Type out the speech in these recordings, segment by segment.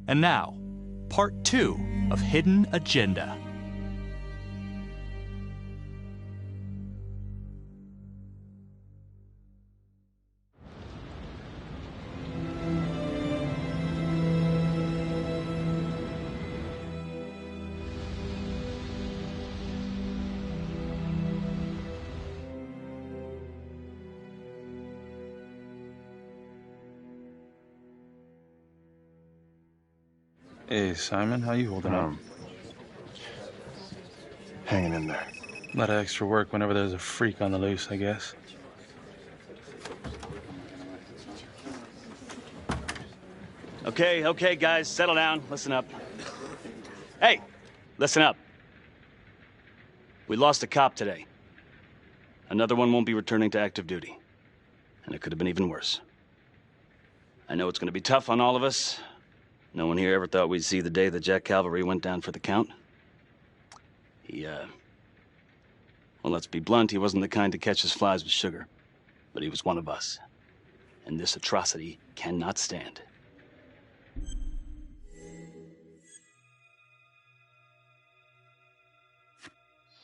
And now, part 2 of Hidden Agenda. Hey, Simon, how you holding up? Hanging in there. A lot of extra work whenever there's a freak on the loose, I guess. Okay, guys, settle down. Listen up. Hey, listen up. We lost a cop today. Another one won't be returning to active duty. And it could have been even worse. I know it's going to be tough on all of us. No one here ever thought we'd see the day that Jack Calvary went down for the count. Well, let's be blunt, he wasn't the kind to catch his flies with sugar. But he was one of us. And this atrocity cannot stand.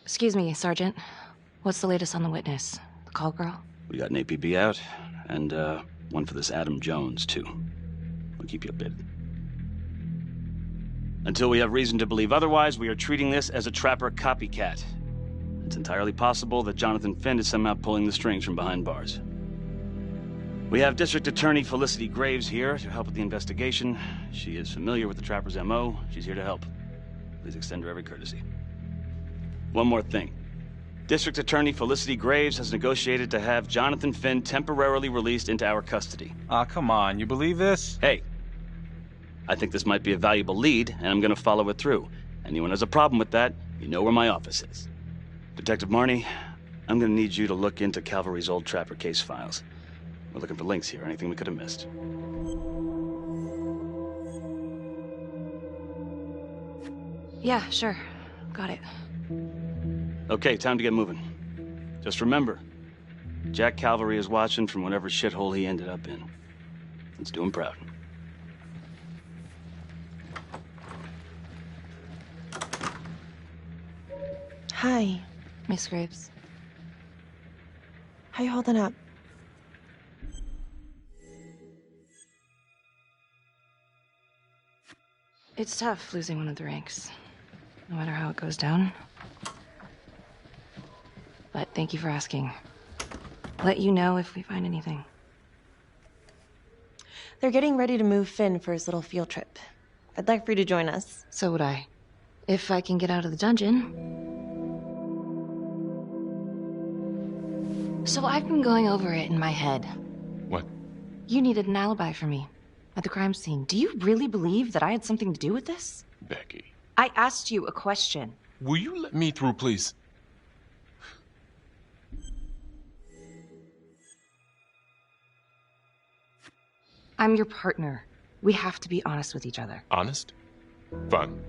Excuse me, Sergeant. What's the latest on the witness? The call girl? We got an APB out, and one for this Adam Jones, too. We'll keep you updated. Until we have reason to believe otherwise, we are treating this as a trapper copycat. It's entirely possible that Jonathan Finn is somehow pulling the strings from behind bars. We have District Attorney Felicity Graves here to help with the investigation. She is familiar with the trapper's MO. She's here to help. Please extend her every courtesy. One more thing. District Attorney Felicity Graves has negotiated to have Jonathan Finn temporarily released into our custody. Ah, come on, you believe this? Hey, I think this might be a valuable lead, and I'm gonna follow it through. Anyone has a problem with that, you know where my office is. Detective Marney, I'm gonna need you to look into Calvary's old trapper case files. We're looking for links here, anything we could have missed. Yeah, sure. Got it. Okay, time to get moving. Just remember, Jack Calvary is watching from whatever shithole he ended up in. Let's do him proud. Hi, Miss Graves. how you holding up? It's tough losing one of the ranks, no matter how it goes down. But thank you for asking. I'll let you know if we find anything. They're getting ready to move Finn for his little field trip. I'd like for you to join us. So would I. If I can get out of the dungeon. So I've been going over it in my head. What? You needed an alibi for me at the crime scene. Do you really believe that I had something to do with this? Becky. I asked you a question. Will you let me through, please? I'm your partner. We have to be honest with each other. Honest? Fine.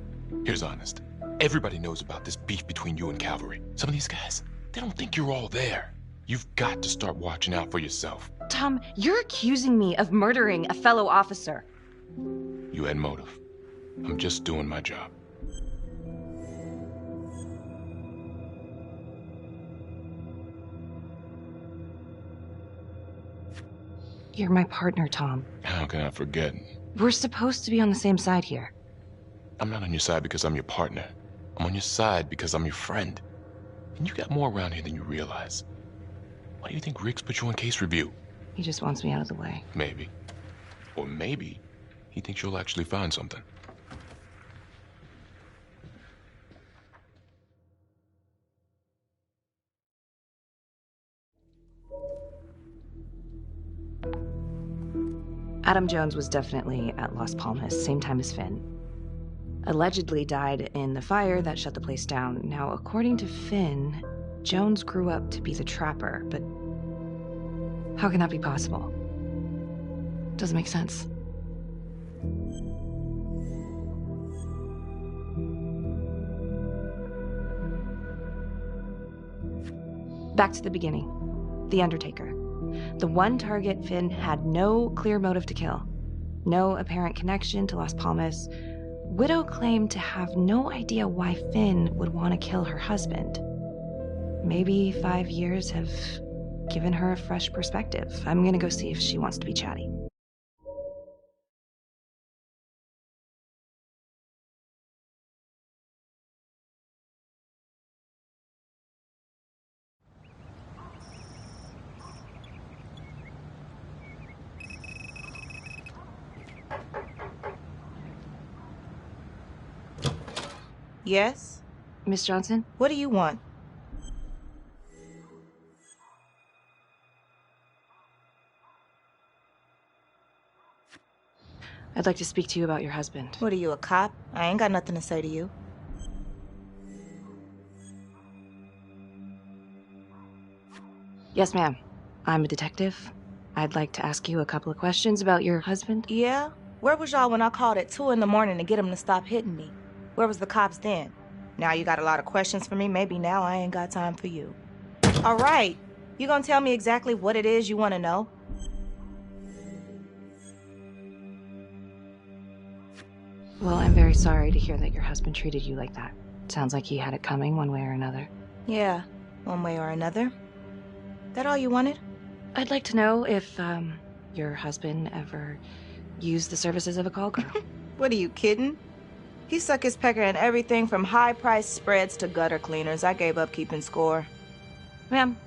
Here's honest. Everybody knows about this beef between you and Calvary. Some of these guys, They don't think you're all there. You've got to start watching out for yourself. Tom, you're accusing me of murdering a fellow officer. You had motive. I'm just doing my job. You're my partner, Tom. How can I forget? We're supposed to be on the same side here. I'm not on your side because I'm your partner. I'm on your side because I'm your friend. And you got more around here than you realize. Why do you think Riggs put you on case review? He just wants me out of the way. Maybe. Or maybe he thinks you'll actually find something. Adam Jones was definitely at Las Palmas, same time as Finn. Allegedly died in the fire that shut the place down. Now, according to Finn, Jones grew up to be the trapper, but how can that be possible? Doesn't make sense. Back to the beginning. The Undertaker. The one target Finn had no clear motive to kill. No apparent connection to Las Palmas. Widow claimed to have no idea why Finn would want to kill her husband. Maybe 5 years have given her a fresh perspective. I'm gonna go see if she wants to be chatty. Yes? Miss Johnson? What do you want? I'd like to speak to you about your husband. What are you, a cop? I ain't got nothing to say to you. Yes, ma'am. I'm a detective. I'd like to ask you a couple of questions about your husband. Yeah? Where was y'all when I called at 2 in the morning to get him to stop hitting me? Where was the cops then? Now you got a lot of questions for me. Maybe now I ain't got time for you. All right. You gonna tell me exactly what it is you want to know? Well, I'm very sorry to hear that your husband treated you like that. Sounds like he had it coming one way or another. Yeah, one way or another. That all you wanted? I'd like to know if, your husband ever used the services of a call girl. What are you kidding? He suck his pecker in everything from high-priced spreads to gutter cleaners. I gave up keeping score. Ma'am,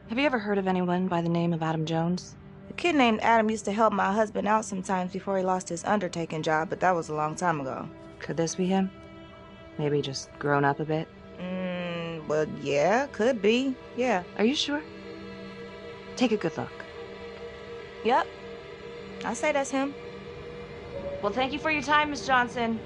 have you ever heard of anyone by the name of Adam Jones? A kid named Adam used to help my husband out sometimes before he lost his undertaking job, but that was a long time ago. Could this be him? Maybe just grown up a bit? Well, yeah, could be. Yeah. Are you sure? Take a good look. Yep. I say that's him. Well, thank you for your time, Miss Johnson.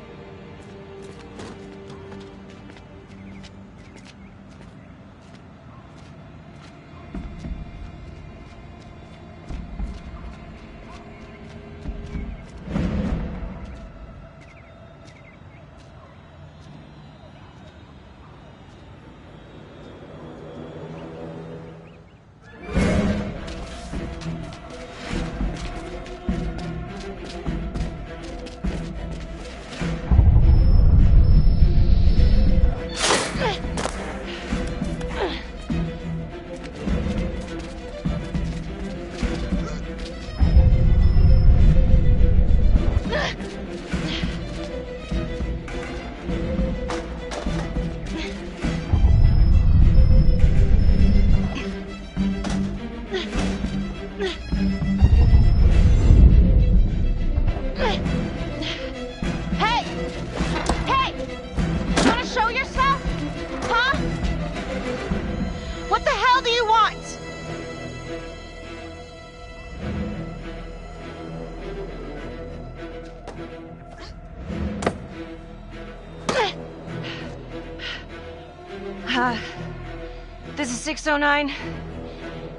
This is 609.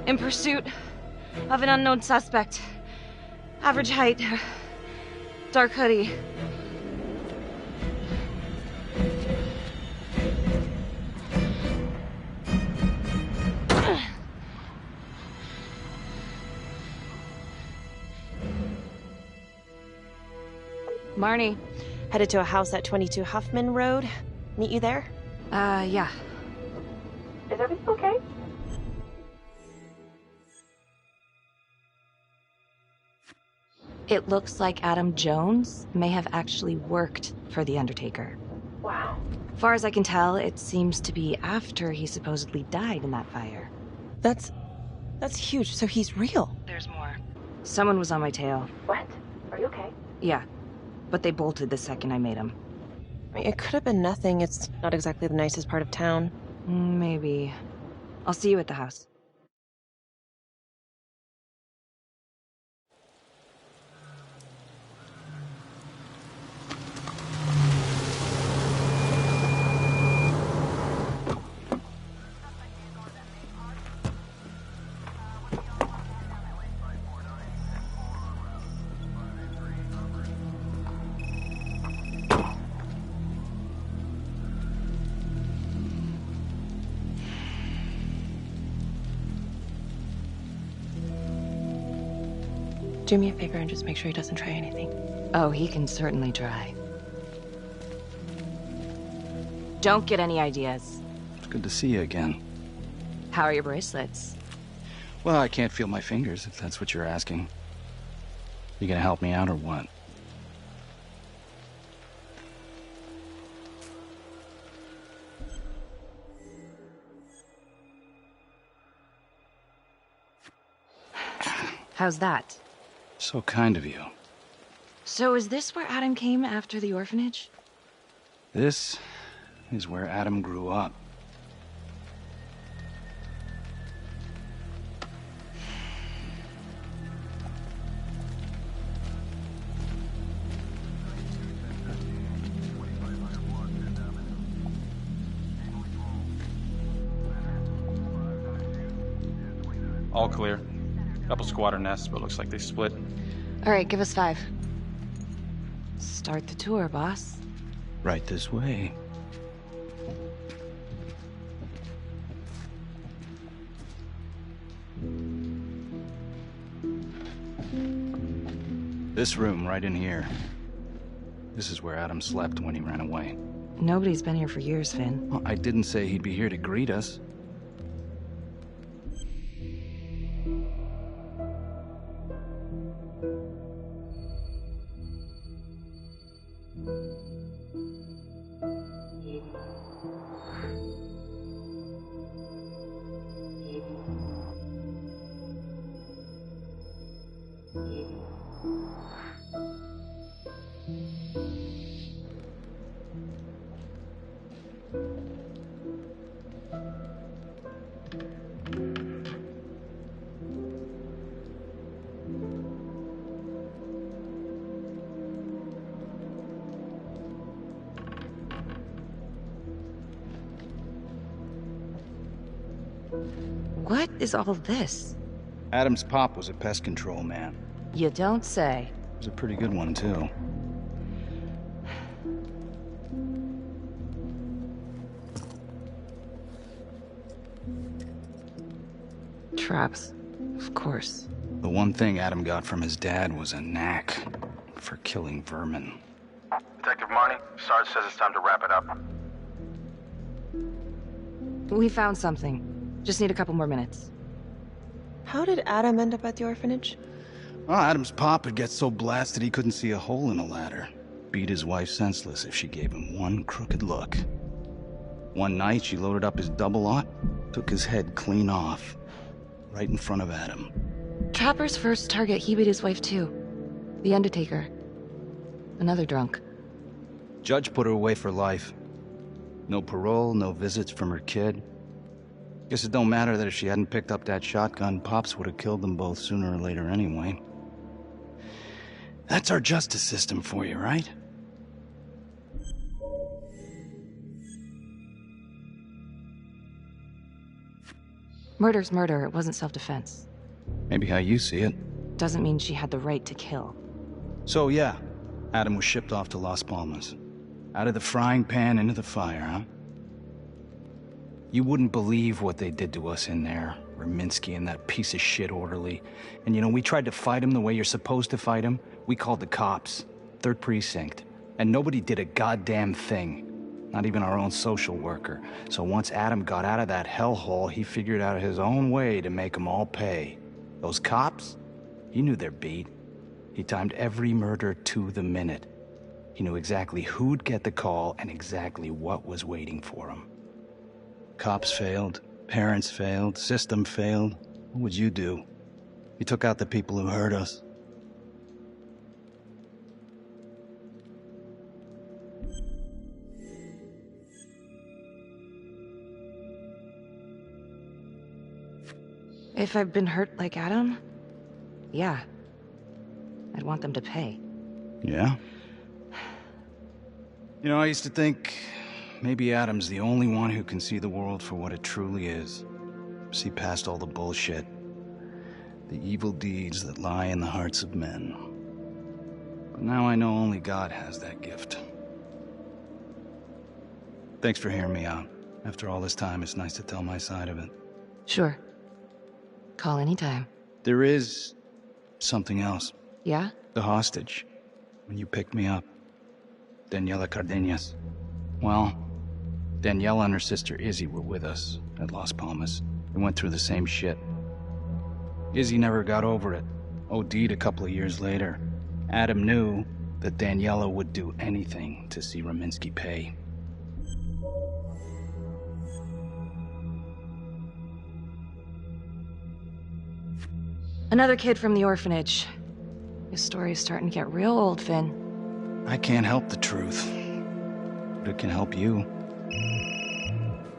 In pursuit of an unknown suspect. Average height. Dark hoodie. Marnie. Headed to a house at 22 Huffman Road. Meet you there? Yeah. Is everything okay? It looks like Adam Jones may have actually worked for The Undertaker. Wow. Far as I can tell, it seems to be after he supposedly died in that fire. That's huge. So he's real. There's more. Someone was on my tail. What? Are you okay? Yeah, but they bolted the second I made them. I mean, it could have been nothing. It's not exactly the nicest part of town. Maybe. I'll see you at the house. Do me a favor and just make sure he doesn't try anything. Oh, he can certainly try. Don't get any ideas. It's good to see you again. How are your bracelets? Well, I can't feel my fingers, if that's what you're asking. You gonna help me out or what? How's that? So kind of you. So is this where Adam came after the orphanage? This is where Adam grew up. All clear. Couple squatter nests, but looks like they split. All right, give us 5. Start the tour, boss. Right this way. This room right in here. This is where Adam slept when he ran away. Nobody's been here for years, Finn. Well, I didn't say he'd be here to greet us. What is all this? Adam's pop was a pest control man. You don't say. He was a pretty good one, too. Traps, of course. The one thing Adam got from his dad was a knack for killing vermin. Detective Marnie, Sarge says it's time to wrap it up. We found something. Just need a couple more minutes. How did Adam end up at the orphanage? Well, Adam's pop would get so blasted he couldn't see a hole in a ladder. Beat his wife senseless if she gave him one crooked look. One night, she loaded up his double-aught, took his head clean off, right in front of Adam. Trapper's first target, he beat his wife too. The Undertaker. Another drunk. Judge put her away for life. No parole, no visits from her kid. Guess it don't matter that if she hadn't picked up that shotgun, Pops would have killed them both sooner or later anyway. That's our justice system for you, right? Murder's murder, it wasn't self-defense. Maybe how you see it. Doesn't mean she had the right to kill. So yeah, Adam was shipped off to Las Palmas. Out of the frying pan into the fire, huh? You wouldn't believe what they did to us in there. Raminsky and that piece of shit orderly. And you know, we tried to fight him the way you're supposed to fight him. We called the cops. 3rd Precinct, and nobody did a goddamn thing. Not even our own social worker. So once Adam got out of that hellhole, he figured out his own way to make them all pay. Those cops? He knew their beat. He timed every murder to the minute. He knew exactly who'd get the call and exactly what was waiting for him. Cops failed, parents failed, system failed. What would you do? He took out the people who hurt us. If I've been hurt like Adam, yeah. I'd want them to pay. Yeah? You know, I used to think maybe Adam's the only one who can see the world for what it truly is. See past all the bullshit. The evil deeds that lie in the hearts of men. But now I know only God has that gift. Thanks for hearing me out. After all this time, it's nice to tell my side of it. Sure. Call anytime. There is something else. Yeah? The hostage. When you picked me up. Daniela Cardenas. Well, Daniela and her sister Izzy were with us at Las Palmas. We went through the same shit. Izzy never got over it. OD'd a couple of years later. Adam knew that Daniela would do anything to see Rominsky pay. Another kid from the orphanage. His story's starting to get real old, Finn. I can't help the truth, but it can help you.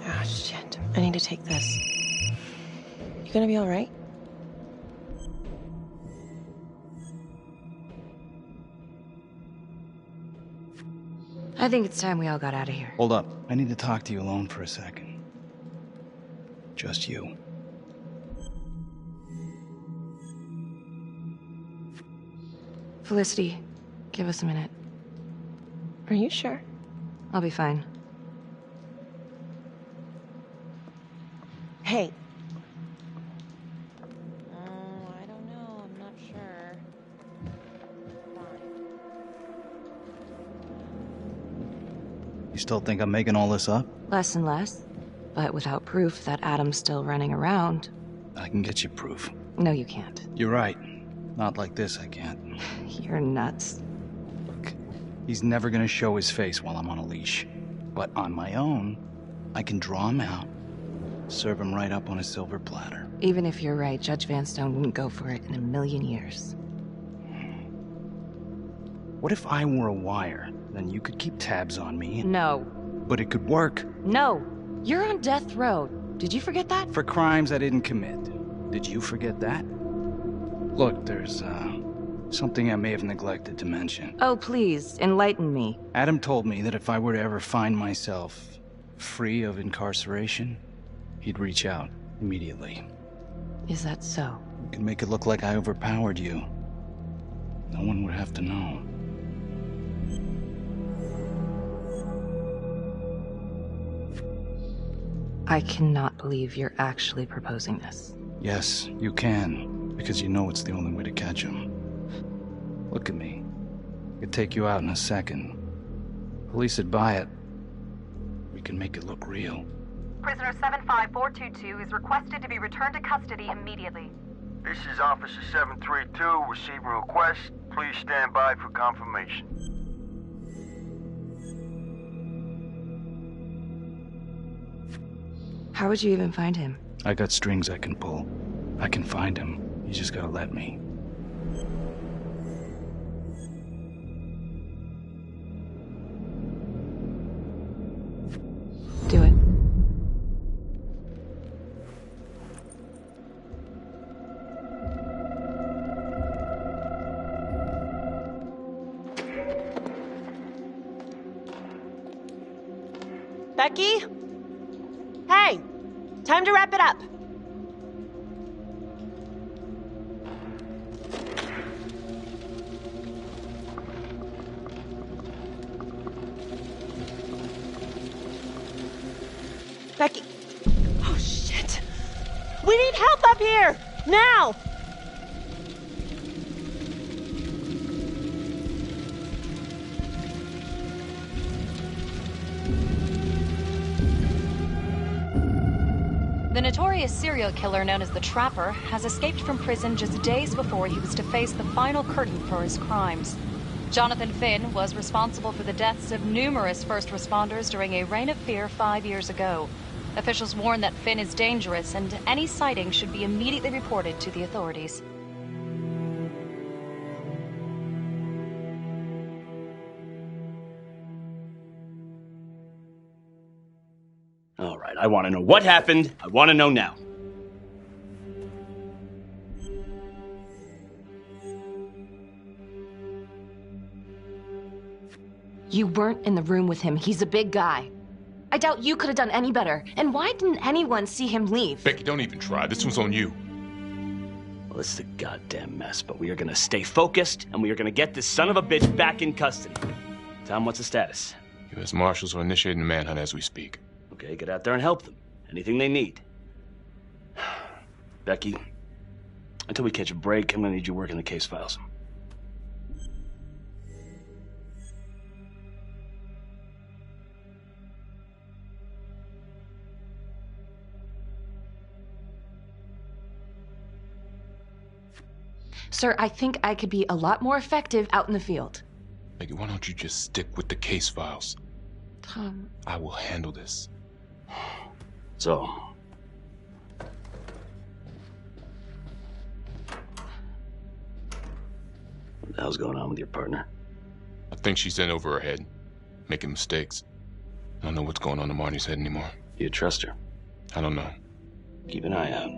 Ah, shit. I need to take this. You gonna be alright? I think it's time we all got out of here. Hold up. I need to talk to you alone for a second. Just you. Felicity, give us a minute. Are you sure? I'll be fine. Hey. I don't know. I'm not sure. Fine. You still think I'm making all this up? Less and less. But without proof that Adam's still running around. I can get you proof. No, you can't. You're right. Not like this, I can't. You're nuts. Look, he's never gonna show his face while I'm on a leash. But on my own, I can draw him out, serve him right up on a silver platter. Even if you're right, Judge Vanstone wouldn't go for it in a million years. What if I were a wire? Then you could keep tabs on me. And... No. But it could work. No. You're on death row. Did you forget that? For crimes I didn't commit. Did you forget that? Look, there's, something I may have neglected to mention. Oh, please, enlighten me. Adam told me that if I were to ever find myself free of incarceration, he'd reach out immediately. Is that so? You can make it look like I overpowered you. No one would have to know. I cannot believe you're actually proposing this. Yes, you can, because you know it's the only way to catch him. Look at me. I could take you out in a second. Police would buy it. We can make it look real. Prisoner 75422 is requested to be returned to custody immediately. This is Officer 732 receiving request. Please stand by for confirmation. How would you even find him? I got strings I can pull. I can find him. You just gotta let me. Do it. Becky? Hey! Time to wrap it up. Becky. Oh, shit. We need help up here! Now! The notorious serial killer known as the Trapper has escaped from prison just days before he was to face the final curtain for his crimes. Jonathan Finn was responsible for the deaths of numerous first responders during a reign of fear 5 years ago. Officials warn that Finn is dangerous and any sighting should be immediately reported to the authorities. All right, I want to know what happened. I want to know now. You weren't in the room with him. He's a big guy. I doubt you could have done any better. And why didn't anyone see him leave? Becky, don't even try. This one's on you. Well, this is a goddamn mess, but we are going to stay focused, and we are going to get this son of a bitch back in custody. Tom, what's the status? U.S. Marshals are initiating a manhunt as we speak. Okay, get out there and help them. Anything they need. Becky, until we catch a break, I'm going to need you working the case files. Sir, I think I could be a lot more effective out in the field. Becky, why don't you just stick with the case files? Tom. I will handle this. So, what the hell's going on with your partner? I think she's in over her head, making mistakes. I don't know what's going on in Marnie's head anymore. Do you trust her? I don't know. Keep an eye out.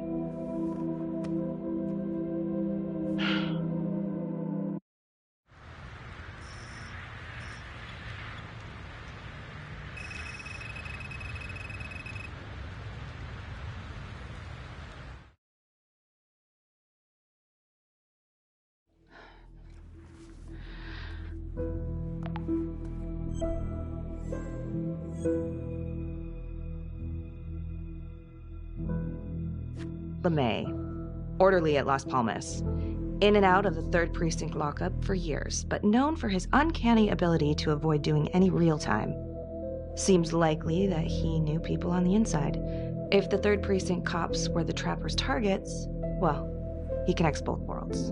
LeMay, orderly at Las Palmas. In and out of the 3rd Precinct lockup for years, but known for his uncanny ability to avoid doing any real time. Seems likely that he knew people on the inside. If the 3rd Precinct cops were the Trapper's targets, well, he connects both worlds.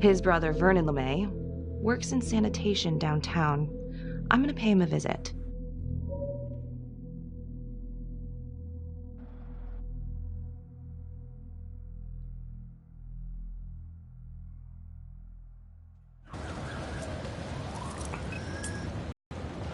His brother, Vernon LeMay, works in sanitation downtown. I'm gonna pay him a visit.